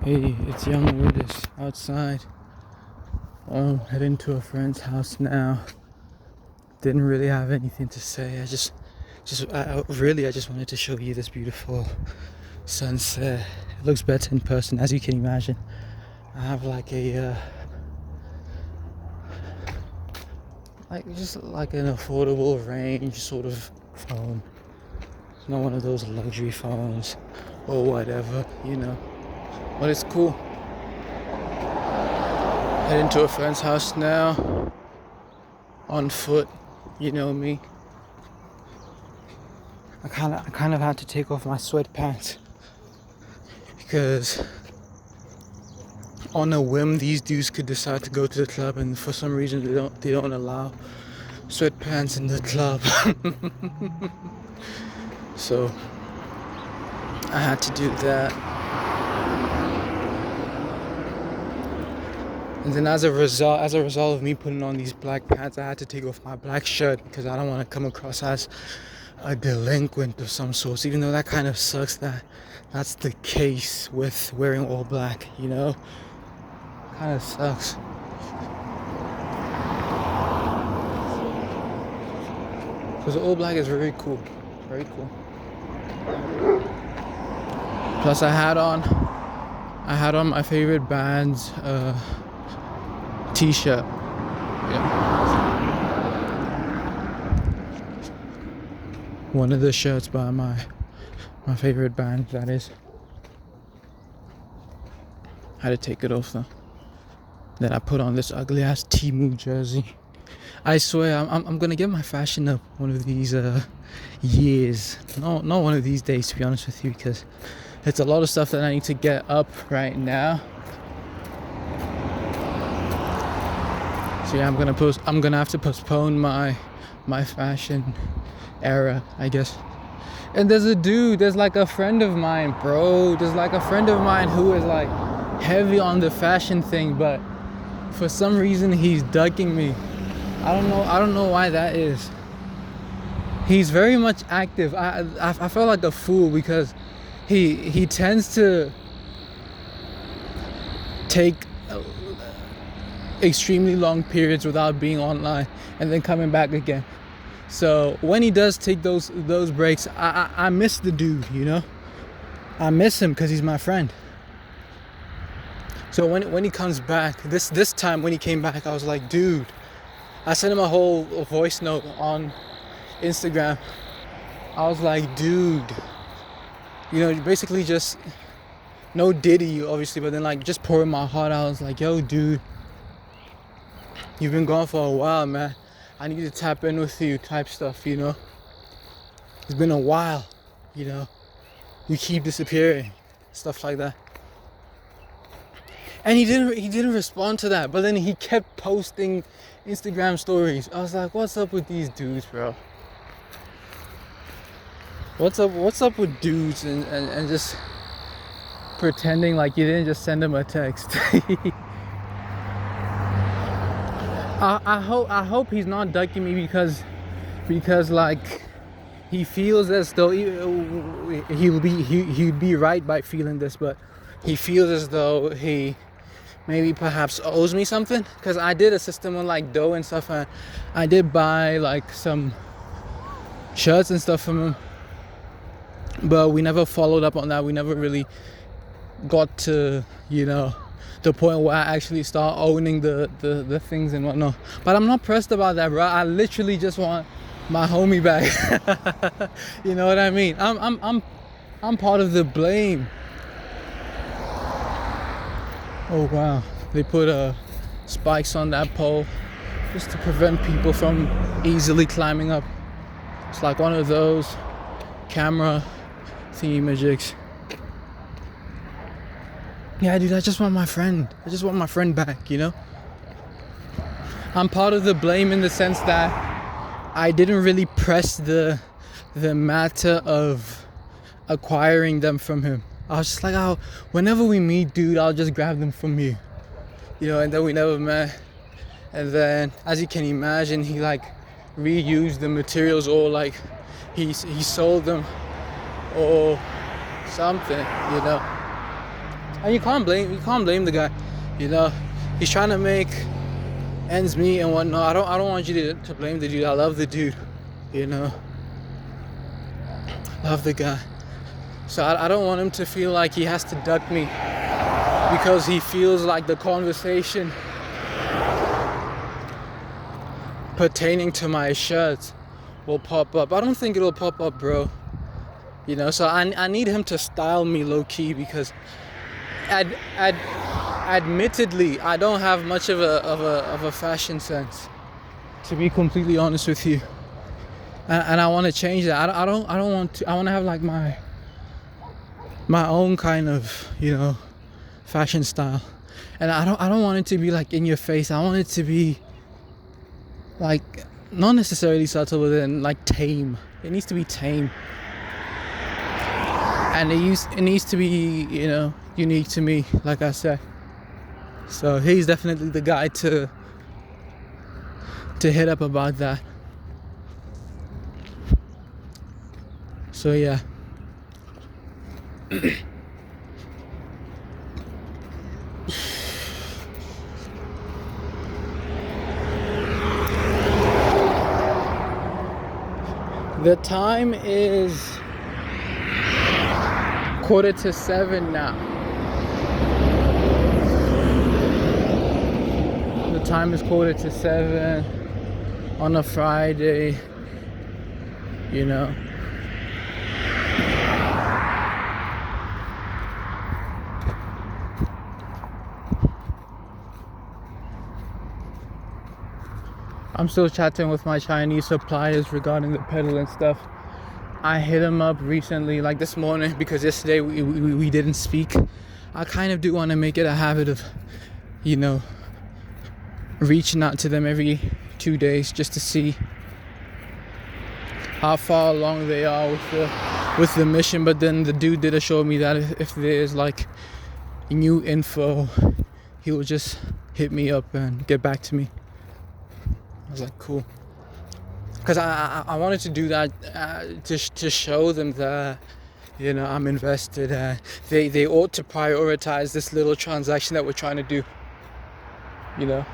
Hey, it's Young Widdis outside. Heading to a friend's house now. Didn't really have anything to say. I just wanted to show you this beautiful sunset. It looks better in person, as you can imagine. I have just like an affordable range sort of phone. It's not one of those luxury phones or whatever, But it's cool. Heading to a friend's house now. On foot, you know me. I kind of had to take off my sweatpants because on a whim these dudes could decide to go to the club, and for some reason they don't allow sweatpants in the club. So I had to do that. And then as a result of me putting on these black pants, I had to take off my black shirt because I don't want to come across as a delinquent of some sort, even though that kind of sucks that's the case with wearing all black, Kind of sucks. Because all black is very cool. Very cool. Plus I had on my favorite band's t-shirt. Yeah. One of the shirts by my favorite band, that is. Had to take it off though. Then I put on this ugly ass Temu jersey. I swear I'm gonna get my fashion up one of these years. No, not one of these days, to be honest with you, because it's a lot of stuff that I need to get up right now. So yeah, I'm gonna have to postpone my fashion era, I guess. And there's like a friend of mine, bro. There's like a friend of mine who is like heavy on the fashion thing, but for some reason he's ducking me. I don't know why that is. He's very much active. I felt like a fool because he tends to take extremely long periods without being online and then coming back again. So when he does take those breaks, I miss the dude, I miss him because he's my friend. So when he comes back, this time when he came back, I was like, dude, I sent him a whole voice note on Instagram. I was like, dude, basically just no Diddy, obviously, but then like just pouring my heart out. I was like, yo, dude, you've been gone for a while, man. I need to tap in with you type stuff, It's been a while, You keep disappearing, stuff like that. And he didn't respond to that, but then he kept posting Instagram stories. I was like, what's up with these dudes, bro? What's up with dudes and just pretending like you didn't just send him a text? I hope he's not ducking me because like he feels as though he'd be right by feeling this, but he feels as though he maybe perhaps owes me something, because I did a system on like dough and stuff, and I did buy like some shirts and stuff from him, but we never followed up on that. We never really got to the point where I actually start owning the things and whatnot. But I'm not pressed about that, bro. I literally just want my homie back. You know what I mean? I'm part of the blame. Oh wow, they put spikes on that pole just to prevent people from easily climbing up. It's like one of those camera thingamajigs. Yeah, dude, I just want my friend back, I'm part of the blame in the sense that I didn't really press the matter of acquiring them from him. I was just like, oh, whenever we meet, dude, I'll just grab them from you. And then we never met. And then, as you can imagine, he like reused the materials, or like he sold them or something, And you can't blame the guy. You know, he's trying to make ends meet and whatnot. I don't want you to blame the dude. I love the dude. You know, love the guy. So I don't want him to feel like he has to duck me because he feels like the conversation pertaining to my shirts will pop up. I don't think it'll pop up, bro. You know, so I need him to style me low key because admittedly I don't have much of a fashion sense, to be completely honest with you. And I want to change that. I don't want to. I want to have like my own kind of, you know, fashion style. And I don't want it to be like in your face. I want it to be like not necessarily subtle, but then like tame. It needs to be tame. And it needs to be, you know, unique to me, like I said. So he's definitely the guy to hit up about that. So yeah. The time is 6:45 now. The time is 6:45 on a Friday, you know. I'm still chatting with my Chinese suppliers regarding the pedal and stuff. I hit them up recently, like this morning, because yesterday we didn't speak. I kind of do want to make it a habit of, you know, reaching out to them every 2 days just to see how far along they are with the mission. But then the dude did assure me that if there's like new info, he will just hit me up and get back to me. I was like, cool. Because I wanted to do that to show them that, you know, I'm invested. They ought to prioritize this little transaction that we're trying to do, you know.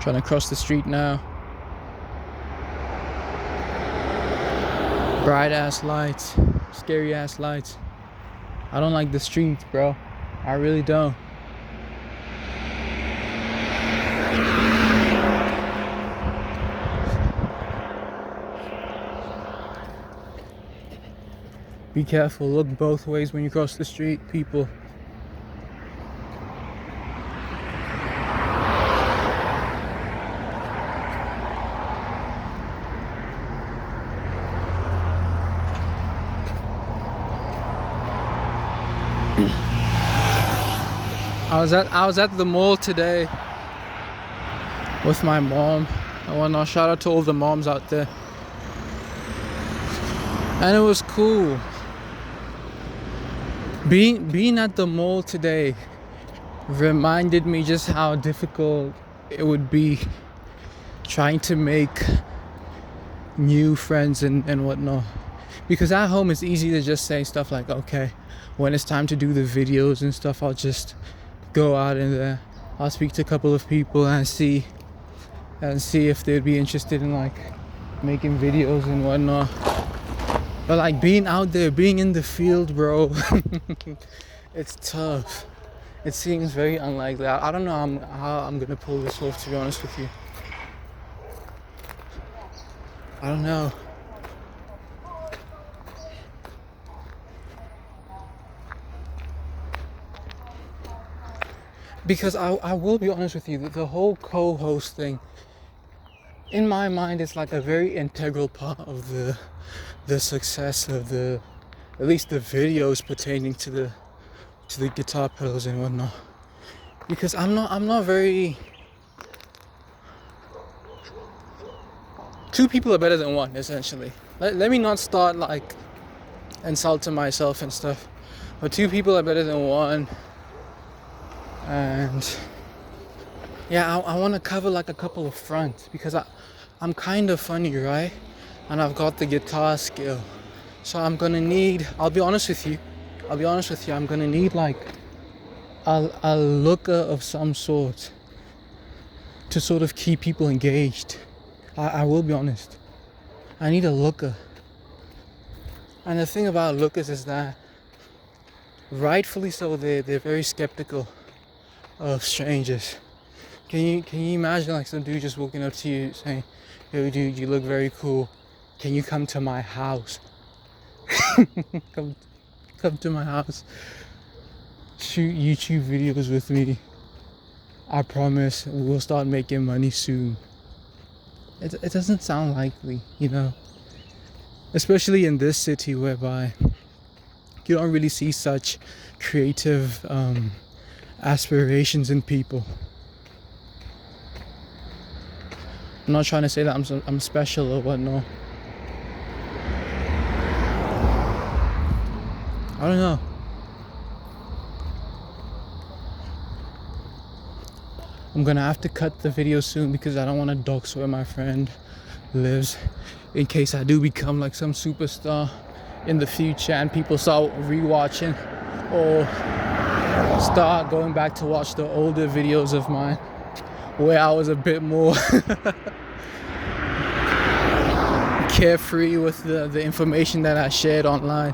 Trying to cross the street now. Bright ass lights, scary ass lights. I don't like the streets, bro. I really don't. Be careful, look both ways when you cross the street, people. I was at the mall today with my mom. I want to shout out to all the moms out there. And it was cool. Being at the mall today reminded me just how difficult it would be trying to make new friends and whatnot. Because at home it's easy to just say stuff like, okay, when it's time to do the videos and stuff, I'll just go out in there. I'll speak to a couple of people and see if they'd be interested in like making videos and whatnot. But like being out there, being in the field, bro, it's tough. It seems very unlikely. I don't know how I'm gonna pull this off, to be honest with you. I don't know. Because I will be honest with you, the whole co-host thing, in my mind, is like a very integral part of the success of at least the videos pertaining to the guitar pedals and whatnot. Because I'm not very. Two people are better than one, essentially. Let me not start like insulting myself and stuff, but two people are better than one. And yeah, I want to cover like a couple of fronts because I'm kind of funny, right? and I've got the guitar skill. So I'm gonna need, I'll be honest with you, I'm gonna need like a looker of some sort to sort of keep people engaged. I will be honest. I need a looker. And the thing about lookers is that, rightfully so, they're very skeptical of strangers. Can you imagine like some dude just walking up to you saying, "Yo, dude, you look very cool. Can you come to my house? come to my house. Shoot YouTube videos with me. I promise we'll start making money soon." It doesn't sound likely, you know. Especially in this city whereby you don't really see such creative aspirations in people. I'm not trying to say that I'm special or whatnot. I don't know. I'm gonna have to cut the video soon because I don't want to dox where my friend lives, in case I do become like some superstar in the future and people start rewatching or start going back to watch the older videos of mine where I was a bit more carefree with the information that I shared online.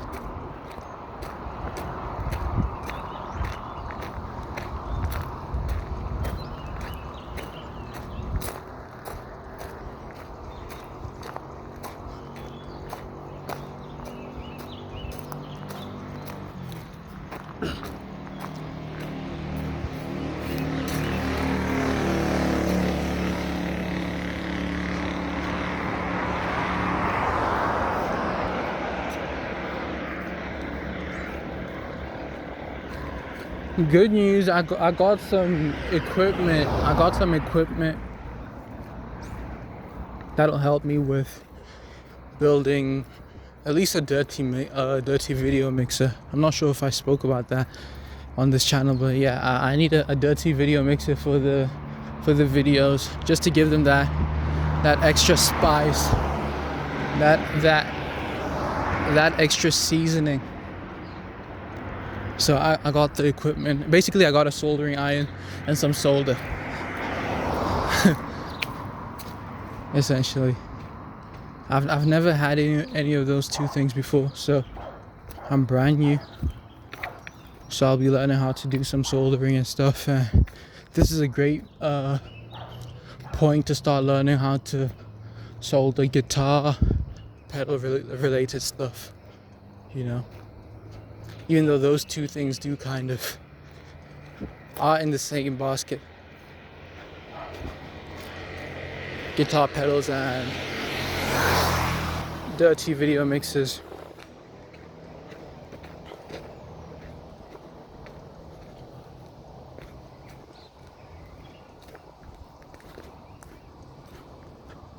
Good news, I got some equipment. That'll help me with building at least a dirty video mixer. I'm not sure if I spoke about that on this channel, but yeah, I need a dirty video mixer for the videos, just to give them that extra spice, that extra seasoning. So I got the equipment. Basically, I got a soldering iron and some solder. Essentially, I've never had any of those two things before, so I'm brand new. So I'll be learning how to do some soldering and stuff. This is a great point to start learning how to solder guitar, pedal related stuff. You know. Even though those two things do kind of are in the same basket. Guitar pedals and dirty video mixers.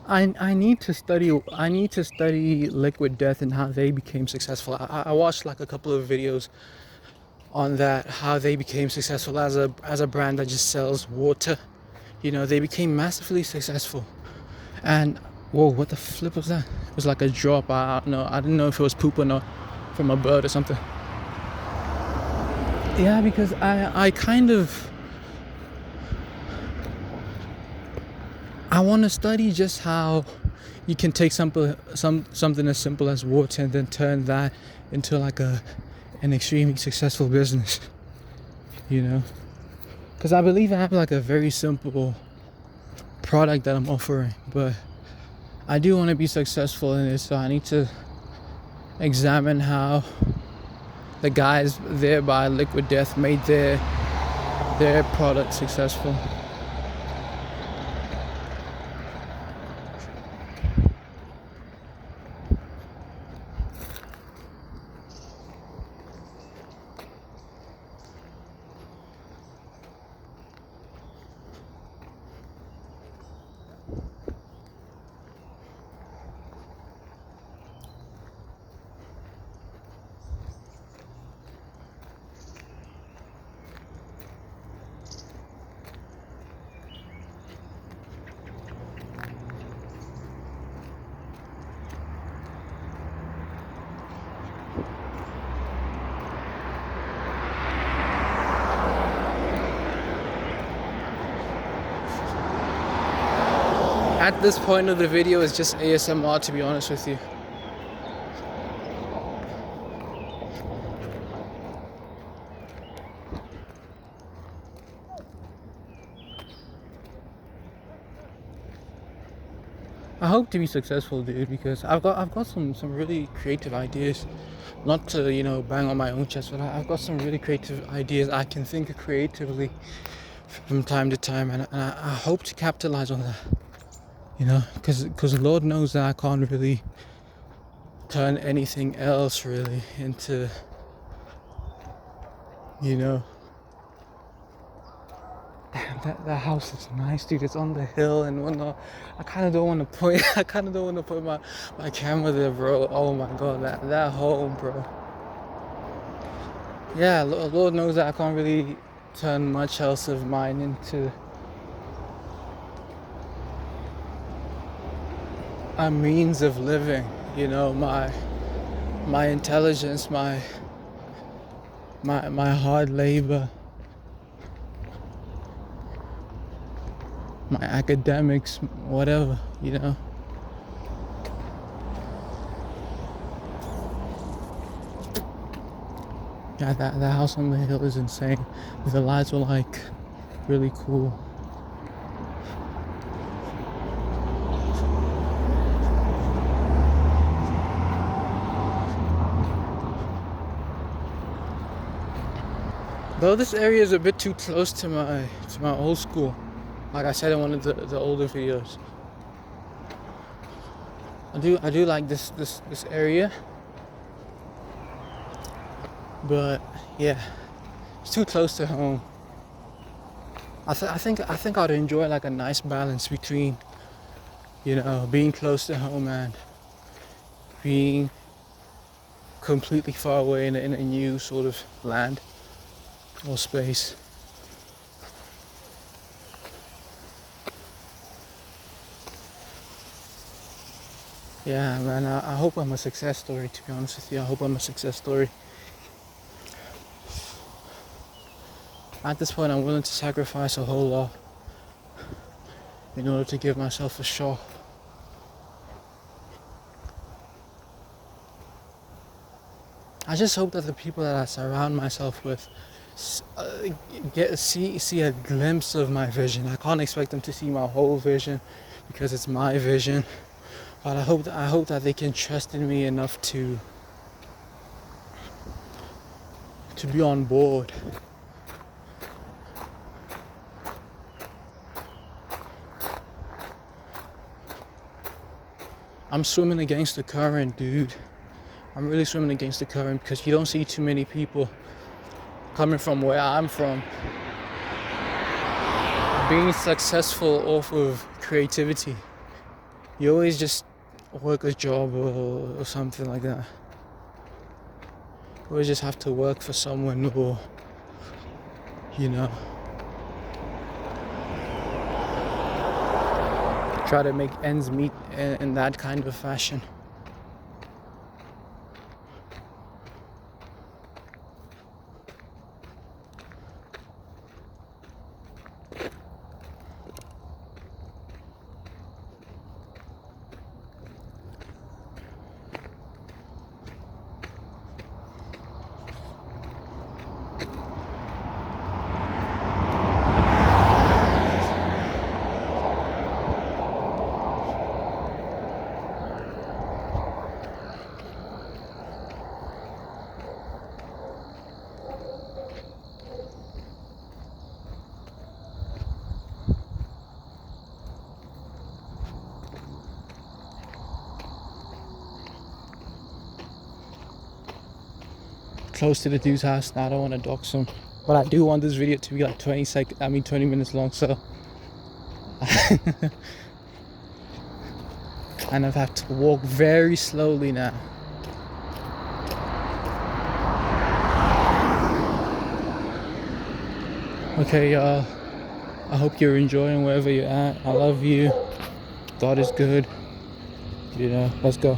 I need to study Liquid Death and how they became successful. I watched like a couple of videos on that, how they became successful as a brand that just sells water. You know, they became massively successful. And whoa, what the flip was that? It was like a drop. I don't know. I didn't know if it was poop or not from a bird or something. Yeah, because I kind of I want to study just how you can take something as simple as water and then turn that into like an extremely successful business, you know, because I believe I have like a very simple product that I'm offering, but I do want to be successful in it, so I need to examine how the guys there by Liquid Death made their product successful. at this point of the video, it's just ASMR, to be honest with you. I hope to be successful, dude, because I've got some really creative ideas. Not to, bang on my own chest, but I've got some really creative ideas. I can think creatively from time to time, and I hope to capitalize on that. Because Lord knows that I can't really turn anything else really into, that house is nice, dude. It's on the hill and whatnot. I kind of don't want to point. I kind of don't want to put my camera there, bro. Oh my god, that home, bro. Yeah, Lord knows that I can't really turn much else of mine into a means of living. My intelligence, my hard labor, my academics, whatever. Yeah, that house on the hill is insane. The lights were like really cool. Though this area is a bit too close to my old school, like I said in one of the older videos. I do like this area, but yeah, it's too close to home. I think I'd enjoy like a nice balance between, being close to home and being completely far away in a new sort of land or space. Yeah, man, I hope I'm a success story, to be honest with you. I hope I'm a success story. At this point, I'm willing to sacrifice a whole lot in order to give myself a shot. I just hope that the people that I surround myself with see a glimpse of my vision. I can't expect them to see my whole vision because it's my vision, but I hope that they can trust in me enough to be on board. I'm swimming against the current, dude. I'm really swimming against the current because you don't see too many people coming from where I'm from being successful off of creativity. You always just work a job or something like that. You always just have to work for someone or, try to make ends meet in that kind of fashion. Close to the dude's house. Now I don't want to dox him, but I do want this video to be like 20 minutes long, so kind of have to walk very slowly now. Okay, y'all, I hope you're enjoying wherever you're at. I love you. God is good. Let's go.